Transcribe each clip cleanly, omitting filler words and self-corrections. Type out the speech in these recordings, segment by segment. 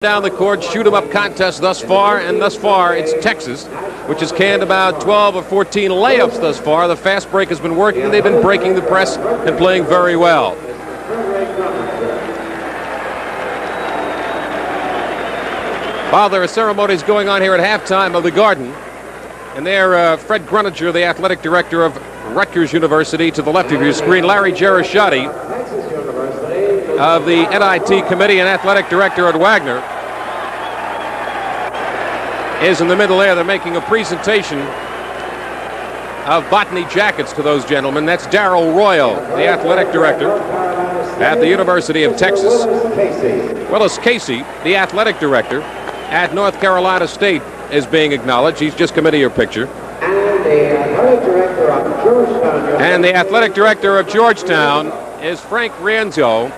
Down the court, shoot 'em up contest thus far, and thus far it's Texas, which has canned about 12 or 14 layups thus far. The fast break has been working, and they've been breaking the press and playing very well. While there are ceremonies going on here at halftime of the Garden, and there, Fred Gruninger, the athletic director of Rutgers University, to the left of your screen, Larry Gerashati of the NIT committee and athletic director at Wagner is in the middle there. They're making a presentation of botany jackets to those gentlemen. That's Darrell Royal, the athletic director at the University of Texas. Willis Casey, the athletic director at North Carolina State, is being acknowledged. He's just come into your picture. And the athletic director of Georgetown is Frank Rienzo,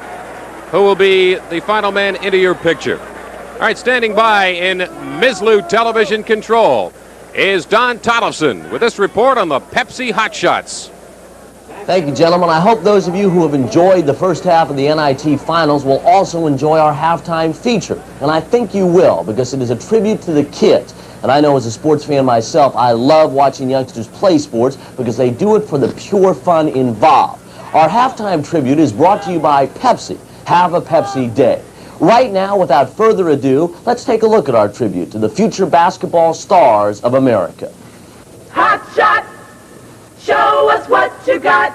who will be the final man into your picture. All right, standing by in Mislu television control is Don Tollefson with this report on the Pepsi Hot Shots. Thank you, gentlemen. I hope those of you who have enjoyed the first half of the NIT Finals will also enjoy our halftime feature. And I think you will, because it is a tribute to the kids. And I know as a sports fan myself, I love watching youngsters play sports because they do it for the pure fun involved. Our halftime tribute is brought to you by Pepsi. Have a Pepsi Day. Right now, without further ado, let's take a look at our tribute to the future basketball stars of America. Hot shot! Show us what you got!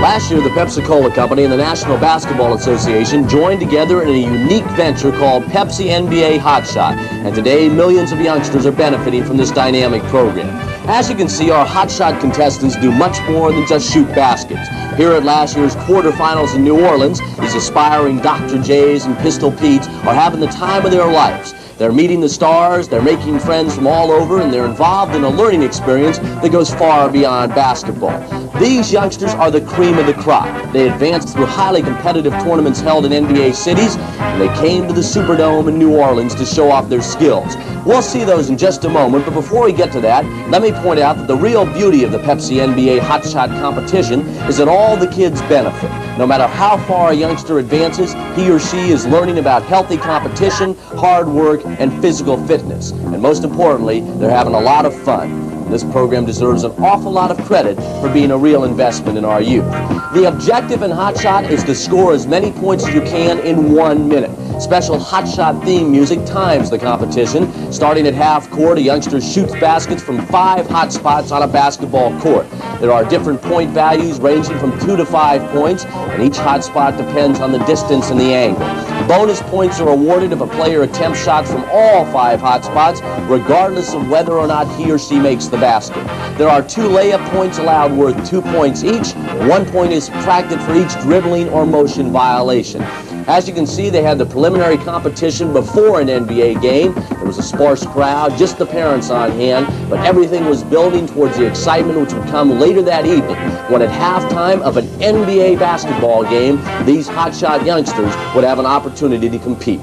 Last year, the Pepsi-Cola Company and the National Basketball Association joined together in a unique venture called Pepsi NBA Hot Shot. And today, millions of youngsters are benefiting from this dynamic program. As you can see, our Hot Shot contestants do much more than just shoot baskets. Here at last year's quarterfinals in New Orleans, these aspiring Dr. J's and Pistol Petes are having the time of their lives. They're meeting the stars, they're making friends from all over, and they're involved in a learning experience that goes far beyond basketball. These youngsters are the cream of the crop. They advanced through highly competitive tournaments held in NBA cities, and they came to the Superdome in New Orleans to show off their skills. We'll see those in just a moment, but before we get to that, let me point out that the real beauty of the Pepsi NBA Hot Shot competition is that all the kids benefit. No matter how far a youngster advances, he or she is learning about healthy competition, hard work, and physical fitness. And most importantly, they're having a lot of fun. This program deserves an awful lot of credit for being a real investment in our youth. The objective in Hot Shot is to score as many points as you can in 1 minute. Special Hot Shot theme music times the competition. Starting at half court, a youngster shoots baskets from 5 hot spots on a basketball court. There are different point values ranging from 2 to 5 points, and each hot spot depends on the distance and the angle. Bonus points are awarded if a player attempts shots from all 5 hot spots, regardless of whether or not he or she makes the basket. There are 2 layup points allowed worth 2 points each. 1 point is subtracted for each dribbling or motion violation. As you can see, they had the preliminary competition before an NBA game. There was a sparse crowd, just the parents on hand, but everything was building towards the excitement which would come later that evening, when at halftime of an NBA basketball game, these Hot Shot youngsters would have an opportunity to compete.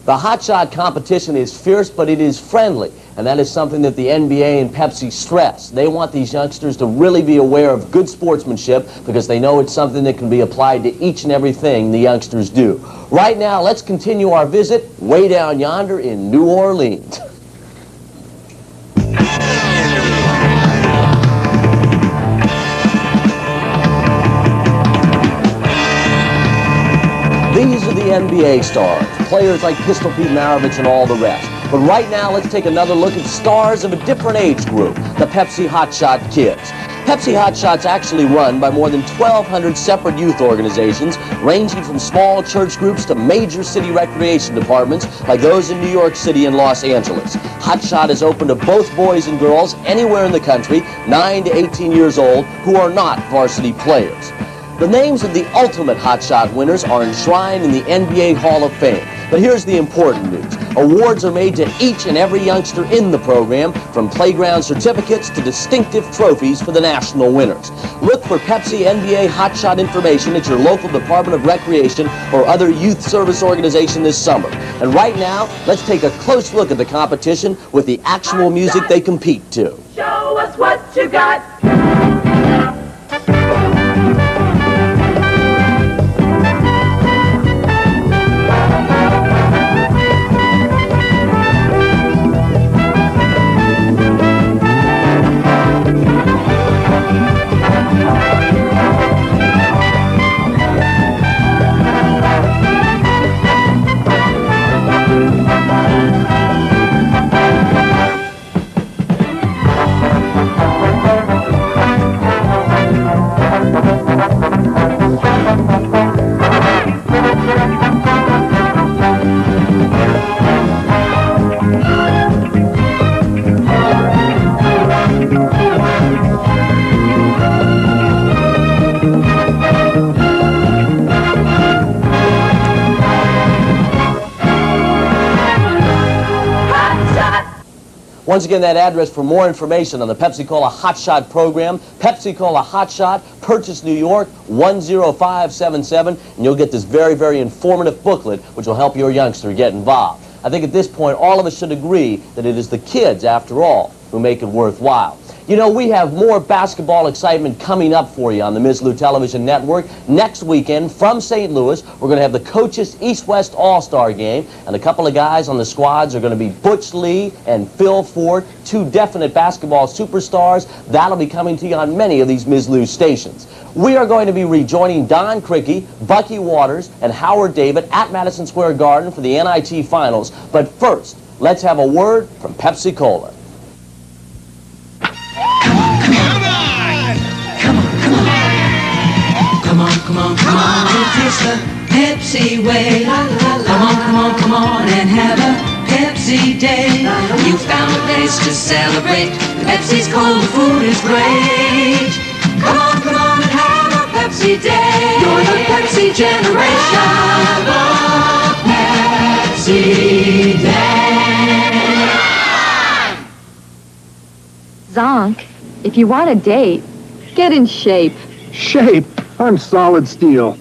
The Hot Shot competition is fierce, but it is friendly, and that is something that the NBA and Pepsi stress. They want these youngsters to really be aware of good sportsmanship because they know it's something that can be applied to each and everything the youngsters do. Right now, let's continue our visit way down yonder in New Orleans. These are the NBA stars, players like Pistol Pete Maravich and all the rest. But right now, let's take another look at stars of a different age group, the Pepsi Hot Shot kids. Pepsi Hot Shot's actually run by more than 1,200 separate youth organizations, ranging from small church groups to major city recreation departments like those in New York City and Los Angeles. Hot Shot is open to both boys and girls anywhere in the country, 9 to 18 years old, who are not varsity players. The names of the ultimate Hot Shot winners are enshrined in the NBA Hall of Fame. But here's the important news. Awards are made to each and every youngster in the program, from playground certificates to distinctive trophies for the national winners. Look for Pepsi NBA Hot Shot information at your local Department of Recreation or other youth service organization this summer. And right now, let's take a close look at the competition with the actual music they compete to. Show us what you got! Once again, that address for more information on the Pepsi-Cola Hot Shot program, Pepsi-Cola Hot Shot, Purchase, New York, 10577, and you'll get this very, very informative booklet which will help your youngster get involved. I think at this point, all of us should agree that it is the kids, after all, who make it worthwhile. You know, we have more basketball excitement coming up for you on the Ms. Lou Television Network. Next weekend, from St. Louis, we're going to have the Coaches East-West All-Star Game, and a couple of guys on the squads are going to be Butch Lee and Phil Ford, two definite basketball superstars. That'll be coming to you on many of these Ms. Lou stations. We are going to be rejoining Don Crickey, Bucky Waters, and Howard David at Madison Square Garden for the NIT Finals. But first, let's have a word from Pepsi-Cola. Come on, and taste the Pepsi way. Come on, and have a Pepsi day. You found a place to celebrate. Pepsi's cold food is great. Come on, and have a Pepsi day. You're the Pepsi generation. Have a Pepsi day. Zonk, if you want a date, get in shape. Shape? I'm solid steel.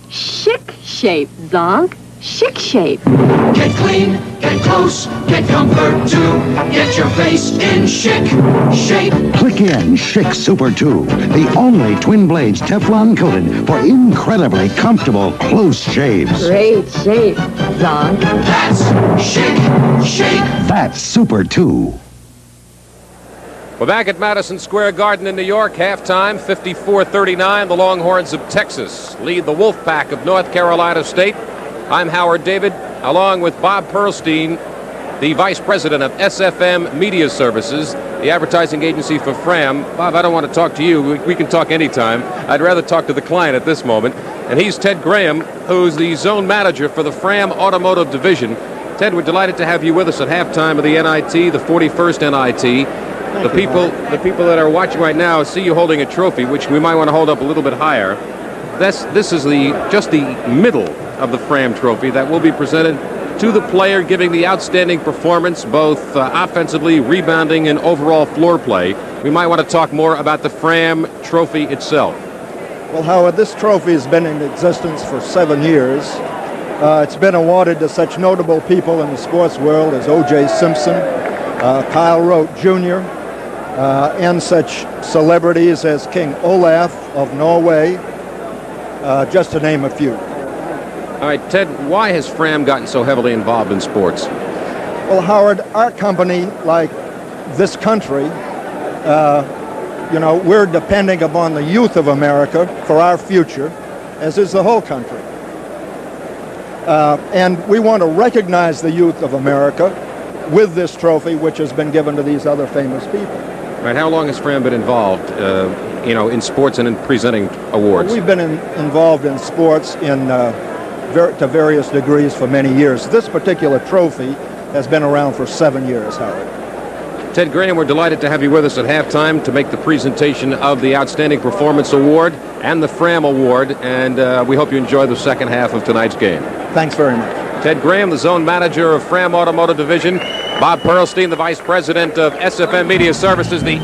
Chic shape, Zonk. Chic shape. Get clean, get close, get comfort too. Get your face in chic shape. Click in Chic Super 2, the only twin blades Teflon coated for incredibly comfortable close shaves. Great shape, Zonk. That's chic shape. That's Super 2. We're back at Madison Square Garden in New York. Halftime, 54-39. The Longhorns of Texas lead the Wolfpack of North Carolina State. I'm Howard David, along with Bob Perlstein, the Vice President of SFM Media Services, the advertising agency for Fram. Bob, I don't want to talk to you. We can talk anytime. I'd rather talk to the client at this moment. And he's Ted Graham, who's the zone manager for the Fram Automotive Division. Ted, we're delighted to have you with us at halftime of the NIT, the 41st NIT. The people that are watching right now see you holding a trophy, which we might want to hold up a little bit higher. This is just the middle of the Fram trophy that will be presented to the player giving the outstanding performance, both offensively, rebounding, and overall floor play. We might want to talk more about the Fram trophy itself. Well, Howard, this trophy has been in existence for 7 years. It's been awarded to such notable people in the sports world as O.J. Simpson, Kyle Rote Jr., and such celebrities as King Olaf of Norway, just to name a few. All right, Ted, why has Fram gotten so heavily involved in sports? Well, Howard, our company, like this country, we're depending upon the youth of America for our future, as is the whole country. And we want to recognize the youth of America with this trophy, which has been given to these other famous people. All right, how long has Fram been involved, in sports and in presenting awards? Well, we've been involved in sports to various degrees for many years. This particular trophy has been around for 7 years, Howard. Ted Graham, we're delighted to have you with us at halftime to make the presentation of the Outstanding Performance Award and the Fram Award, and we hope you enjoy the second half of tonight's game. Thanks very much. Ted Graham, the zone manager of Fram Automotive Division. Bob Perlstein, the vice president of SFM Media Services, the